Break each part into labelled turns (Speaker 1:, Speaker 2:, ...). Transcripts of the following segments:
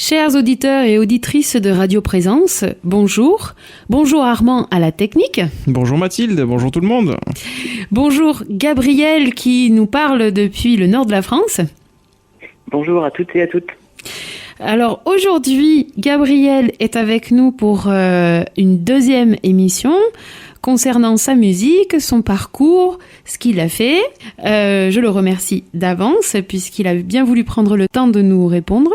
Speaker 1: Chers auditeurs et auditrices de Radio Présence, bonjour. Bonjour Armand à la technique.
Speaker 2: Bonjour Mathilde, bonjour tout le monde.
Speaker 1: Bonjour Gabriel qui nous parle depuis le nord de la France.
Speaker 3: Bonjour à toutes et à toutes.
Speaker 1: Alors aujourd'hui, Gabriel est avec nous pour une deuxième émission concernant sa musique, son parcours, ce qu'il a fait. Je le remercie d'avance puisqu'il a bien voulu prendre le temps de nous répondre.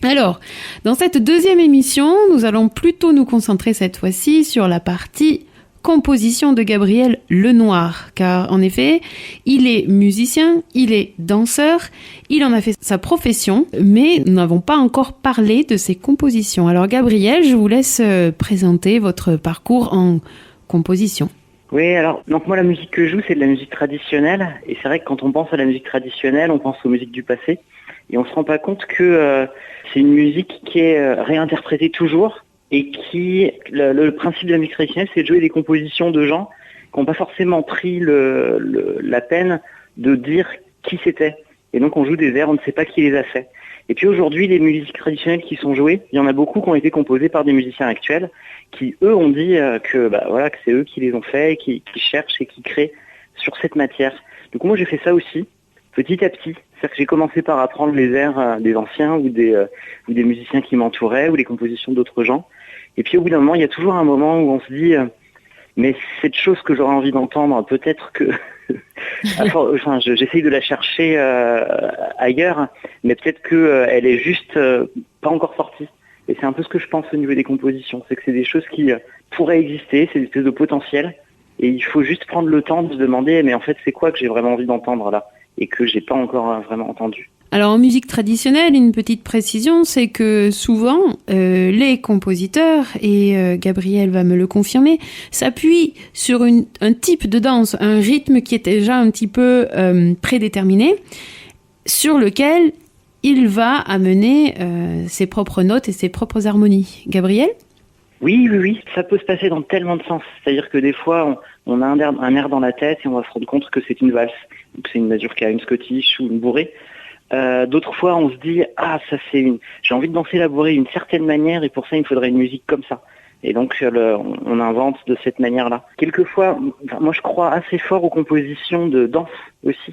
Speaker 1: Alors, dans cette deuxième émission, nous allons plutôt nous concentrer cette fois-ci sur la partie composition de Gabriel Lenoir, car en effet, il est musicien, il est danseur, il en a fait sa profession, mais nous n'avons pas encore parlé de ses compositions. Alors Gabriel, je vous laisse présenter votre parcours en composition.
Speaker 3: Oui, alors, donc moi la musique que je joue, c'est de la musique traditionnelle, et c'est vrai que quand on pense à la musique traditionnelle, on pense aux musiques du passé, et on se rend pas compte que c'est une musique qui est réinterprétée toujours, et qui, le principe de la musique traditionnelle, c'est de jouer des compositions de gens qui n'ont pas forcément pris la peine de dire qui c'était. Et donc on joue des airs, on ne sait pas qui les a fait. Et puis aujourd'hui, les musiques traditionnelles qui sont jouées, il y en a beaucoup qui ont été composées par des musiciens actuels, qui eux ont dit que c'est eux qui les ont faits, qui cherchent et qui créent sur cette matière. Donc moi j'ai fait ça aussi, petit à petit. C'est-à-dire que j'ai commencé par apprendre les airs des anciens ou des musiciens qui m'entouraient ou les compositions d'autres gens. Et puis au bout d'un moment, il y a toujours un moment où on se dit mais cette chose que j'aurais envie d'entendre, peut-être que j'essaye de la chercher ailleurs, mais peut-être qu'elle est juste pas encore sortie. Et c'est un peu ce que je pense au niveau des compositions, c'est que c'est des choses qui pourraient exister, c'est des espèces de potentiel, et il faut juste prendre le temps de se demander mais en fait c'est quoi que j'ai vraiment envie d'entendre là et que j'ai pas encore vraiment entendu.
Speaker 1: Alors en musique traditionnelle, une petite précision, c'est que souvent les compositeurs, et Gabriel va me le confirmer, s'appuient sur un type de danse, un rythme qui est déjà un petit peu prédéterminé, sur lequel il va amener ses propres notes et ses propres harmonies. Gabriel ?
Speaker 3: Oui, ça peut se passer dans tellement de sens. C'est-à-dire que des fois, on a un air dans la tête et on va se rendre compte que c'est une valse. Donc c'est une mazurka, une scottish ou une bourrée. D'autres fois, on se dit j'ai envie de danser la bourrée d'une certaine manière et pour ça, il me faudrait une musique comme ça. Et donc, on invente de cette manière-là. Quelquefois, moi, je crois assez fort aux compositions de danse aussi.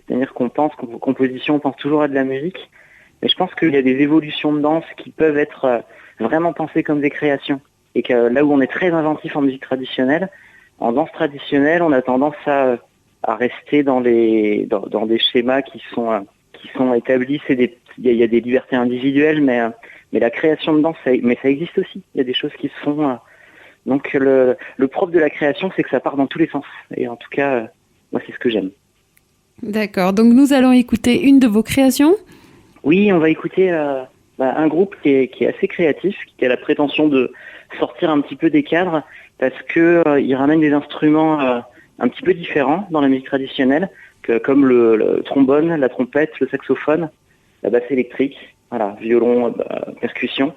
Speaker 3: C'est-à-dire qu'on pense qu'aux compositions, on pense toujours à de la musique. Mais je pense qu'il y a des évolutions de danse qui peuvent être vraiment pensées comme des créations. Et que là où on est très inventif en musique traditionnelle, en danse traditionnelle, on a tendance à rester dans des schémas qui sont établis. Il y a des libertés individuelles, mais la création de danse, ça existe aussi. Il y a des choses qui se font. Donc le propre de la création, c'est que ça part dans tous les sens. Et en tout cas, moi, c'est ce que j'aime.
Speaker 1: D'accord. Donc nous allons écouter une de vos créations. Oui,
Speaker 3: on va écouter un groupe qui est assez créatif, qui a la prétention de sortir un petit peu des cadres, parce que il ramène des instruments un petit peu différents dans la musique traditionnelle, comme le trombone, la trompette, le saxophone, la basse électrique, voilà, violon, percussion.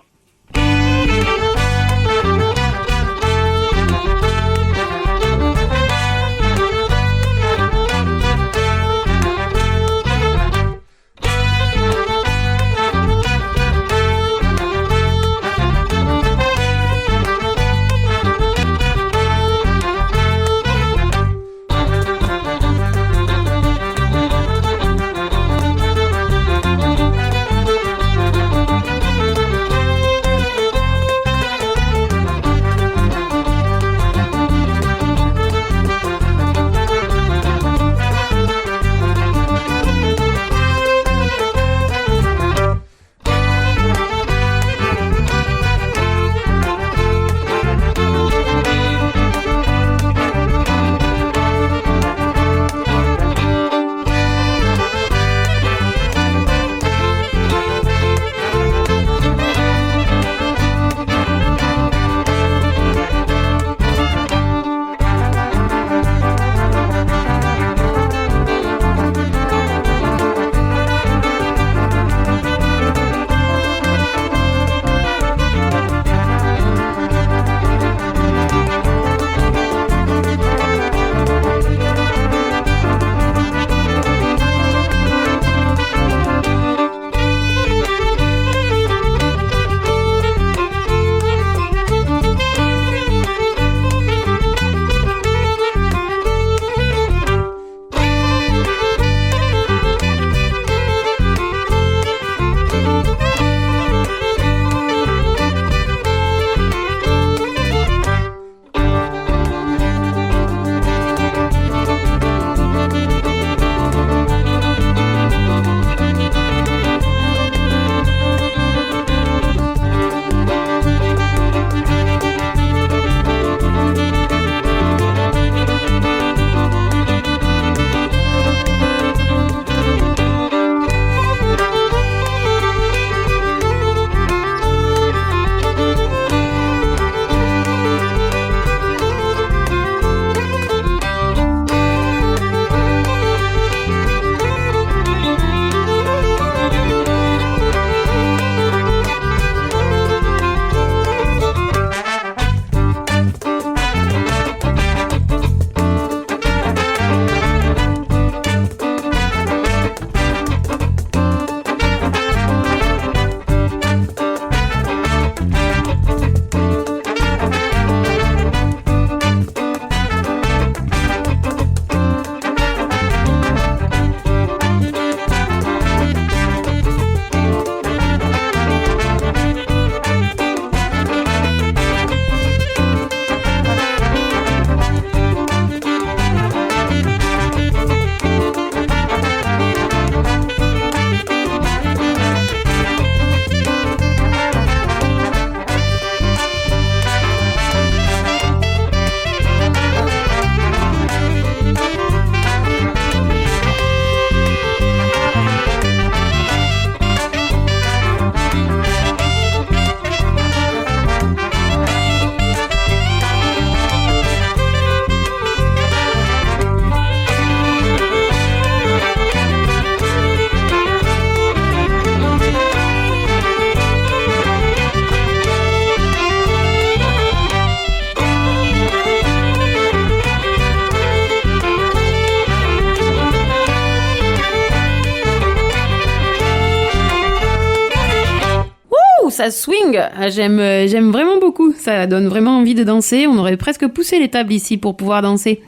Speaker 1: ça swing. J'aime vraiment beaucoup. Ça donne vraiment envie de danser. On aurait presque poussé les tables ici pour pouvoir danser.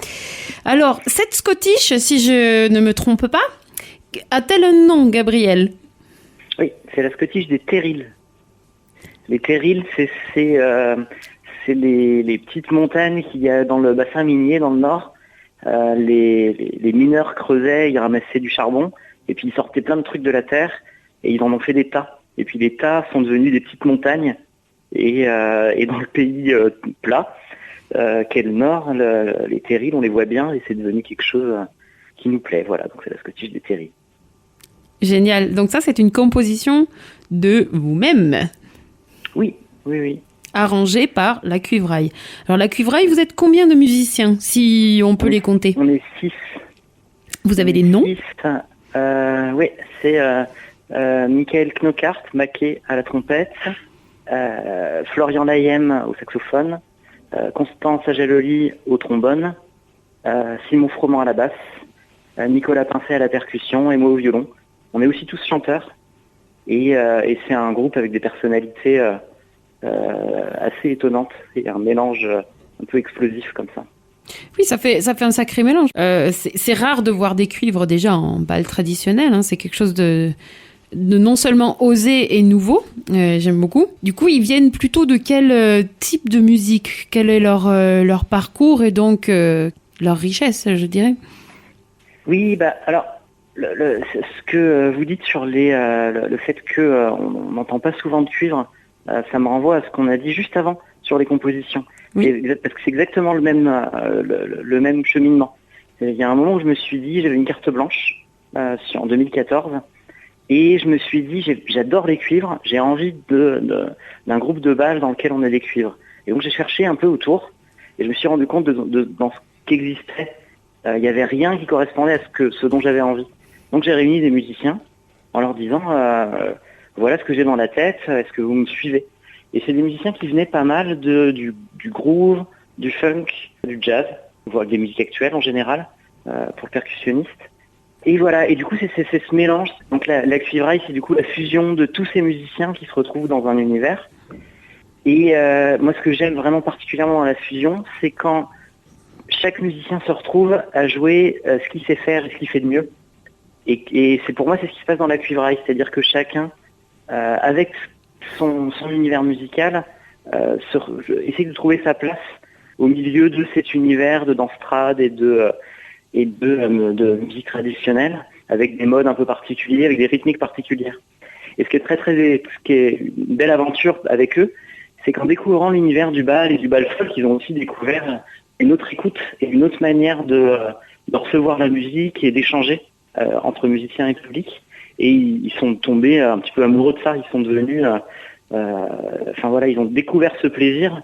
Speaker 1: Alors, cette Scottish, si je ne me trompe pas, a-t-elle un nom, Gabriel?
Speaker 3: Oui, c'est la Scottish des terrils. Les terrils, c'est les petites montagnes qu'il y a dans le bassin minier dans le nord. Les mineurs creusaient, ils ramassaient du charbon, et puis ils sortaient plein de trucs de la terre, et ils en ont fait des tas. Et puis les tas sont devenus des petites montagnes, et dans le pays plat, qu'est le nord, les terrils, on les voit bien, et c'est devenu quelque chose qui nous plaît. Voilà, donc c'est la Scottish des terrils.
Speaker 1: Génial. Donc ça, c'est une composition de vous-même.
Speaker 3: Oui, oui, oui.
Speaker 1: Arrangée par la Cuivraille. Alors la Cuivraille, vous êtes combien de musiciens, si on peut les compter?
Speaker 3: On est 6.
Speaker 1: Vous avez des noms?
Speaker 3: Oui, c'est Michael Knockhart, maquet à la trompette, Florian Layem au saxophone, Constance Ageloli au trombone, Simon Froment à la basse, Nicolas Pincet à la percussion et moi au violon. On est aussi tous chanteurs et c'est un groupe avec des personnalités assez étonnantes et un mélange un peu explosif comme ça.
Speaker 1: Oui, ça fait un sacré mélange. C'est rare de voir des cuivres déjà en bal traditionnel. Hein. C'est quelque chose de non seulement osé et nouveau. J'aime beaucoup. Du coup, ils viennent plutôt de quel type de musique? Quel est leur parcours et donc leur richesse, je dirais?
Speaker 3: Oui, alors ce que vous dites sur le fait que on n'entend pas souvent de cuivre, ça me renvoie à ce qu'on a dit juste avant sur les compositions.
Speaker 1: Oui.
Speaker 3: Parce que c'est exactement le même cheminement. Il y a un moment où je me suis dit, j'avais une carte blanche en 2014, et je me suis dit, j'adore les cuivres, j'ai envie d'un groupe de bal dans lequel on a des cuivres. Et donc j'ai cherché un peu autour, et je me suis rendu compte dans ce qui existait, il n'y avait rien qui correspondait à ce dont j'avais envie. Donc j'ai réuni des musiciens en leur disant, voilà ce que j'ai dans la tête, est-ce que vous me suivez? Et c'est des musiciens qui venaient pas mal du groove, du funk, du jazz, voire des musiques actuelles en général, pour le percussionniste. Et voilà, et du coup c'est ce mélange. Donc la cuivraille, c'est du coup la fusion de tous ces musiciens qui se retrouvent dans un univers. Et moi ce que j'aime vraiment particulièrement dans la fusion, c'est quand chaque musicien se retrouve à jouer ce qu'il sait faire et ce qu'il fait de mieux. Et pour moi c'est ce qui se passe dans la cuivraille, c'est-à-dire que chacun, avec son univers musical, essaie de trouver sa place au milieu de cet univers de danse trad et de musique traditionnelle, avec des modes un peu particuliers, avec des rythmiques particulières. Et ce qui est une belle aventure avec eux, c'est qu'en découvrant l'univers du bal et du bal folk, ils ont aussi découvert une autre écoute et une autre manière de recevoir la musique et d'échanger entre musiciens et public. Et ils sont tombés un petit peu amoureux de ça. Ils sont devenus, ils ont découvert ce plaisir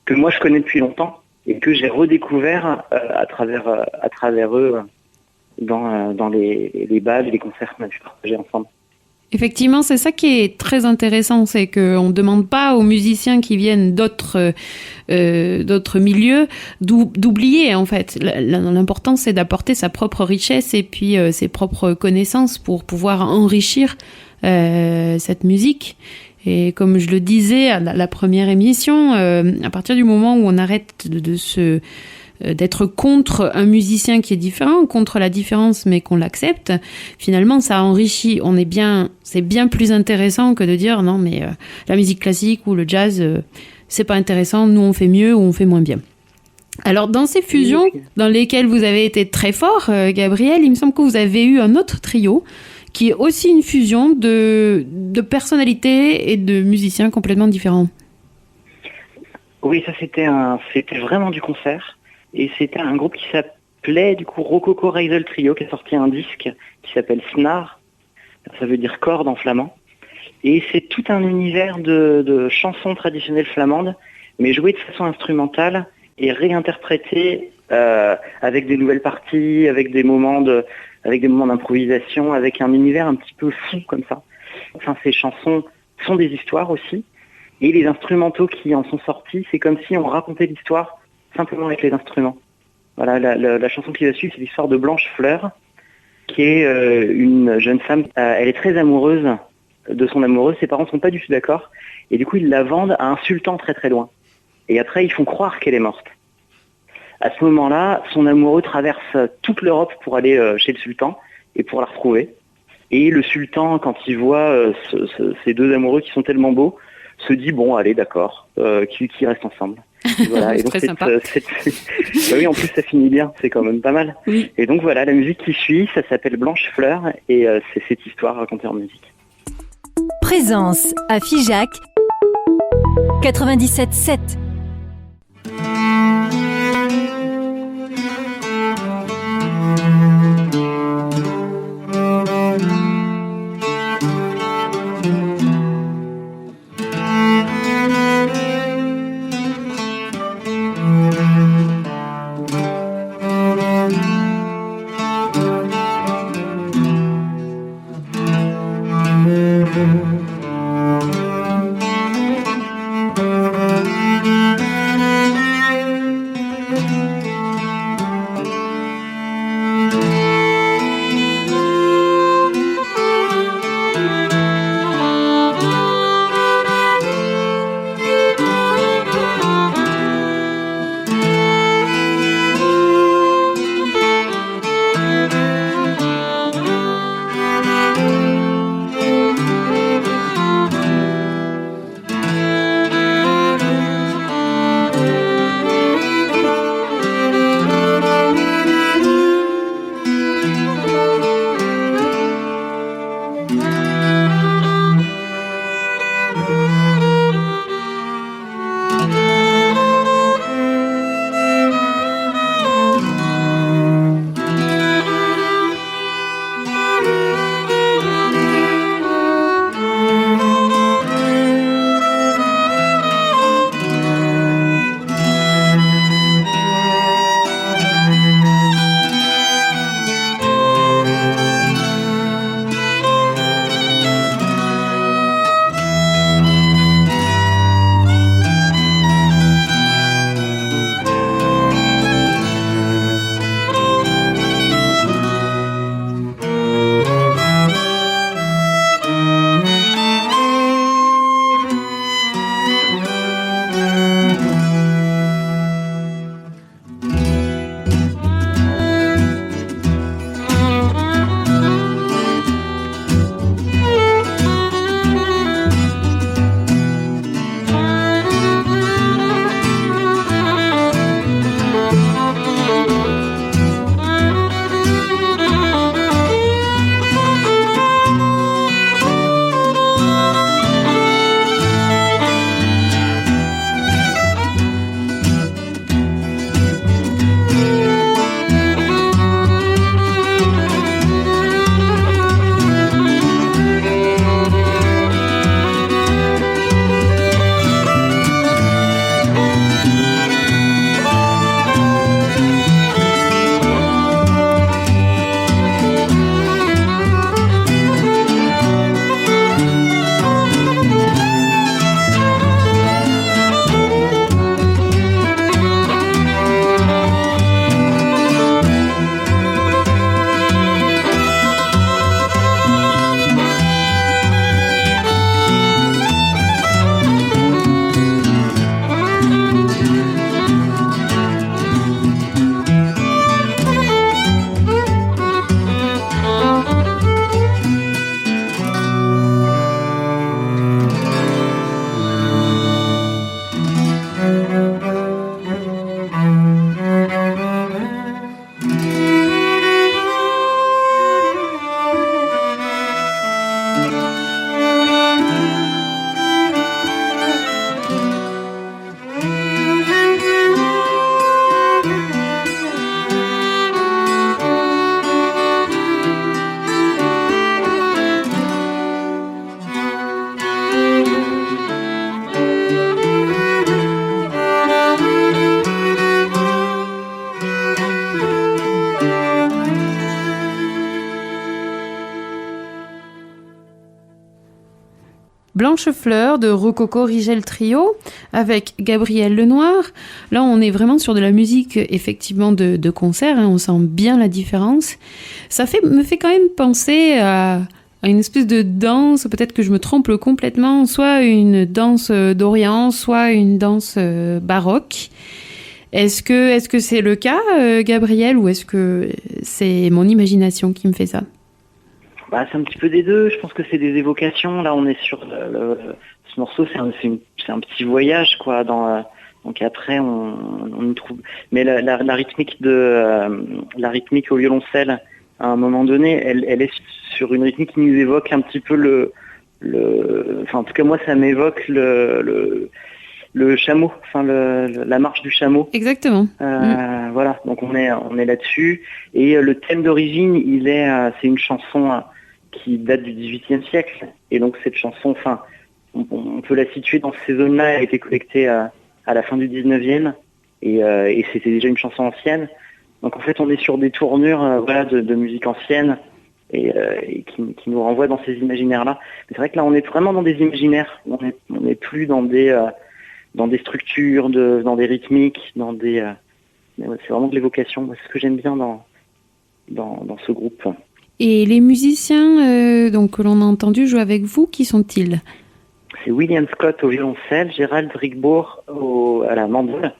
Speaker 3: que moi je connais depuis longtemps et que j'ai redécouvert à travers eux dans les bals et les concerts qu'on a pu partager ensemble.
Speaker 1: Effectivement, c'est ça qui est très intéressant, c'est qu'on ne demande pas aux musiciens qui viennent d'autres milieux d'oublier, en fait. L'important, c'est d'apporter sa propre richesse et puis ses propres connaissances pour pouvoir enrichir cette musique. Et comme je le disais à la première émission, à partir du moment où on arrête d'être contre un musicien qui est différent, contre la différence, mais qu'on l'accepte, finalement, ça enrichit. C'est bien plus intéressant que de dire non, mais la musique classique ou le jazz, c'est pas intéressant, nous on fait mieux ou on fait moins bien. Alors, dans ces fusions dans lesquelles vous avez été très fort, Gabriel, il me semble que vous avez eu un autre trio qui est aussi une fusion de personnalités et de musiciens complètement différents.
Speaker 3: Oui, ça c'était vraiment du concert. Et c'était un groupe qui s'appelait du coup Rococo Reisel Trio, qui a sorti un disque qui s'appelle Snar, ça veut dire corde en flamand. Et c'est tout un univers de chansons traditionnelles flamandes, mais jouées de façon instrumentale et réinterprétées avec des nouvelles parties, avec des moments d'improvisation, avec un univers un petit peu fou comme ça. Enfin, ces chansons sont des histoires aussi, et les instrumentaux qui en sont sortis, c'est comme si on racontait l'histoire simplement avec les instruments. Voilà, la chanson qui va suivre, c'est l'histoire de Blanche Fleur, qui est une jeune femme. Elle est très amoureuse de son amoureux. Ses parents sont pas du tout d'accord. Et du coup, ils la vendent à un sultan très très loin. Et après, ils font croire qu'elle est morte. À ce moment-là, son amoureux traverse toute l'Europe pour aller chez le sultan et pour la retrouver. Et le sultan, quand il voit ces deux amoureux qui sont tellement beaux, se dit bon, allez, d'accord, qu'ils restent ensemble. Et voilà.
Speaker 1: C'est très sympa.
Speaker 3: Bah oui, en plus ça finit bien, c'est quand même pas mal.
Speaker 1: Oui.
Speaker 3: Et donc voilà, la musique qui suit, ça s'appelle Blanche Fleur et c'est cette histoire racontée en musique.
Speaker 4: Présence à Figeac 97.7.
Speaker 1: Blanche Fleur de Rococo Rigel Trio avec Gabriel Lenoir. Là, on est vraiment sur de la musique effectivement de concert, hein, on sent bien la différence. Ça me fait quand même penser à à une espèce de danse, peut-être que je me trompe complètement, soit une danse d'Orient, soit une danse baroque. Est-ce que c'est le cas, Gabriel, ou est-ce que c'est mon imagination qui me fait ça?
Speaker 3: Bah, c'est un petit peu des deux. Je pense que c'est des évocations. Là, on est sur ce morceau, c'est un petit voyage, quoi. Donc après, on y trouve. Mais la rythmique la rythmique au violoncelle, à un moment donné, elle est sur une rythmique qui nous évoque un petit peu enfin, en tout cas, moi, ça m'évoque le chameau, enfin la marche du chameau.
Speaker 1: Exactement.
Speaker 3: Voilà, donc on est là-dessus. Et le thème d'origine, c'est une chanson qui date du XVIIIe siècle. Et donc cette chanson, enfin, on peut la situer dans ces zones-là. Elle a été collectée à la fin du XIXe et c'était déjà une chanson ancienne. Donc en fait, on est sur des tournures, voilà, de musique ancienne et qui nous renvoient dans ces imaginaires-là. Mais c'est vrai que là, on est vraiment dans des imaginaires. On n'est plus dans des structures, dans des rythmiques, c'est vraiment de l'évocation. C'est ce que j'aime bien dans ce groupe.
Speaker 1: Et les musiciens donc, que l'on a entendu jouer avec vous, qui sont-ils?
Speaker 3: C'est William Scott au violoncelle, Gérald Rigbourg à la mandole,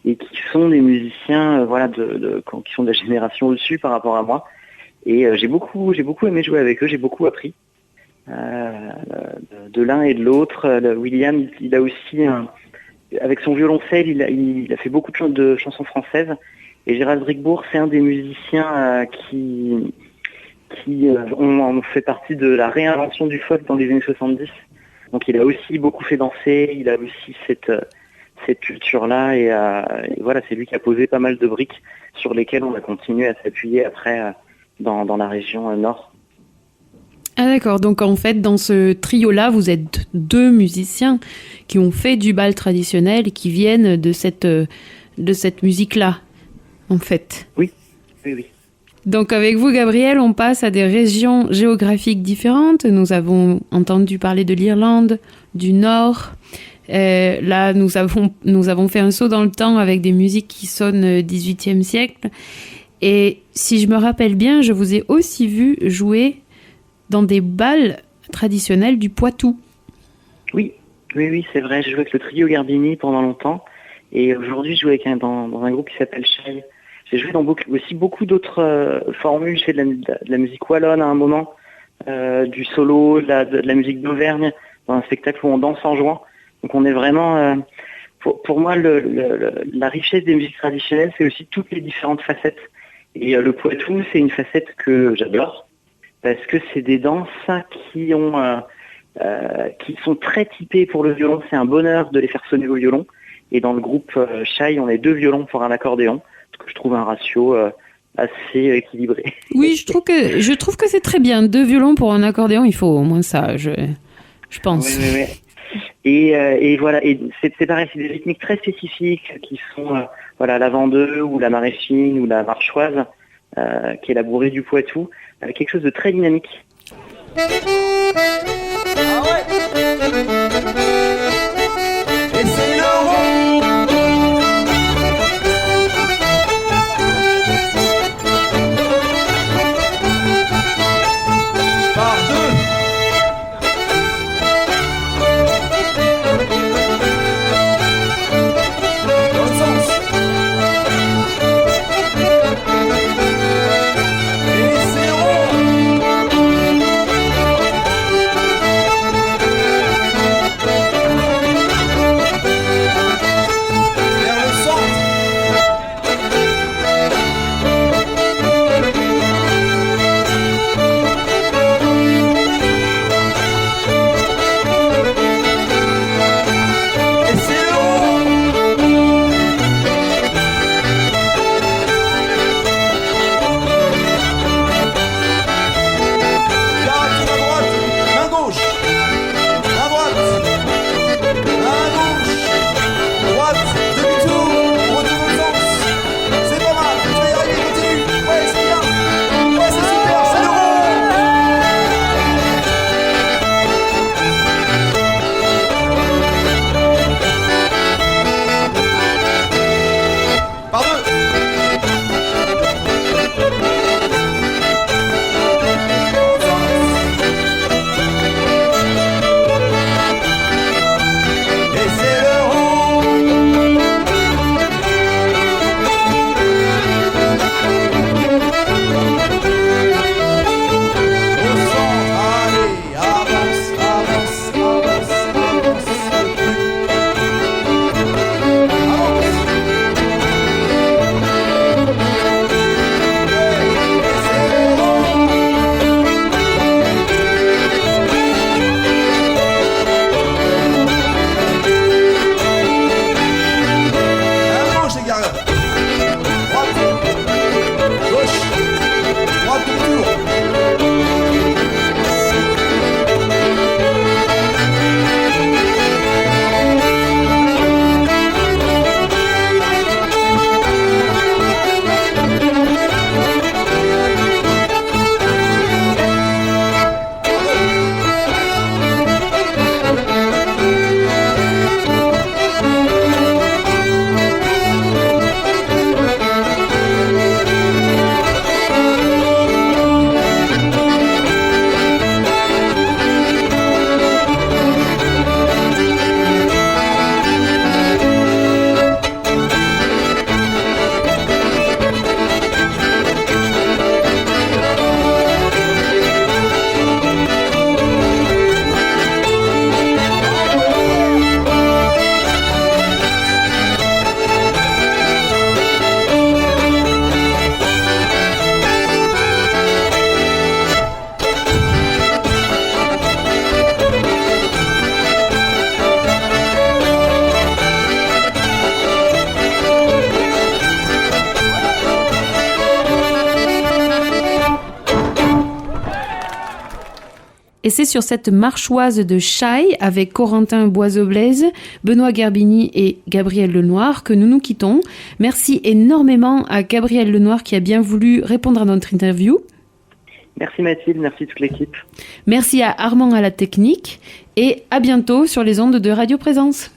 Speaker 3: et qui sont des musiciens voilà, qui sont de la génération au-dessus par rapport à moi. Et j'ai beaucoup aimé jouer avec eux, j'ai beaucoup appris de l'un et de l'autre. William, il a aussi, avec son violoncelle, il a fait beaucoup de chansons françaises. Et Gérald Rigbourg, c'est un des musiciens qui ont fait partie de la réinvention du folk dans les années 70. Donc il a aussi beaucoup fait danser, il a aussi cette culture-là et voilà, c'est lui qui a posé pas mal de briques sur lesquelles on a continué à s'appuyer après dans la région nord.
Speaker 1: Ah d'accord, donc en fait dans ce trio-là, vous êtes deux musiciens qui ont fait du bal traditionnel et qui viennent de cette musique-là, en fait.
Speaker 3: Oui.
Speaker 1: Donc avec vous, Gabriel, on passe à des régions géographiques différentes. Nous avons entendu parler de l'Irlande, du Nord. Là, nous avons fait un saut dans le temps avec des musiques qui sonnent 18e siècle. Et si je me rappelle bien, je vous ai aussi vu jouer dans des bals traditionnels du Poitou. Oui,
Speaker 3: c'est vrai. J'ai joué avec le trio Gardini pendant longtemps. Et aujourd'hui, je joue dans un groupe qui s'appelle Chai. J'ai joué dans aussi beaucoup d'autres formules. J'ai fait de la musique wallonne à un moment, du solo, de la musique d'Auvergne, dans un spectacle où on danse en jouant. Donc on est vraiment... pour moi, la richesse des musiques traditionnelles, c'est aussi toutes les différentes facettes. Et le Poitou, c'est une facette que j'adore, parce que c'est des danses qui sont très typées pour le violon. C'est un bonheur de les faire sonner au violon. Et dans le groupe Chai, on est 2 violons pour un accordéon, ce que je trouve un ratio assez équilibré.
Speaker 1: Oui, je trouve que c'est très bien. 2 violons pour un accordéon, il faut au moins ça, je pense.
Speaker 3: Oui. Et voilà, et c'est pareil, c'est des rythmiques très spécifiques qui sont la vendeux ou la maraîchine ou la marchoise, qui est la bourrée du Poitou, avec quelque chose de très dynamique.
Speaker 5: Ah ouais. Et c'est
Speaker 1: Et c'est sur cette marchoise de Chaille avec Corentin Boiseau-Blaise, Benoît Gerbini et Gabriel Lenoir que nous nous quittons. Merci énormément à Gabriel Lenoir qui a bien voulu répondre à notre interview.
Speaker 3: Merci Mathilde, merci toute l'équipe.
Speaker 1: Merci à Armand à la technique et à bientôt sur les ondes de Radio Présence.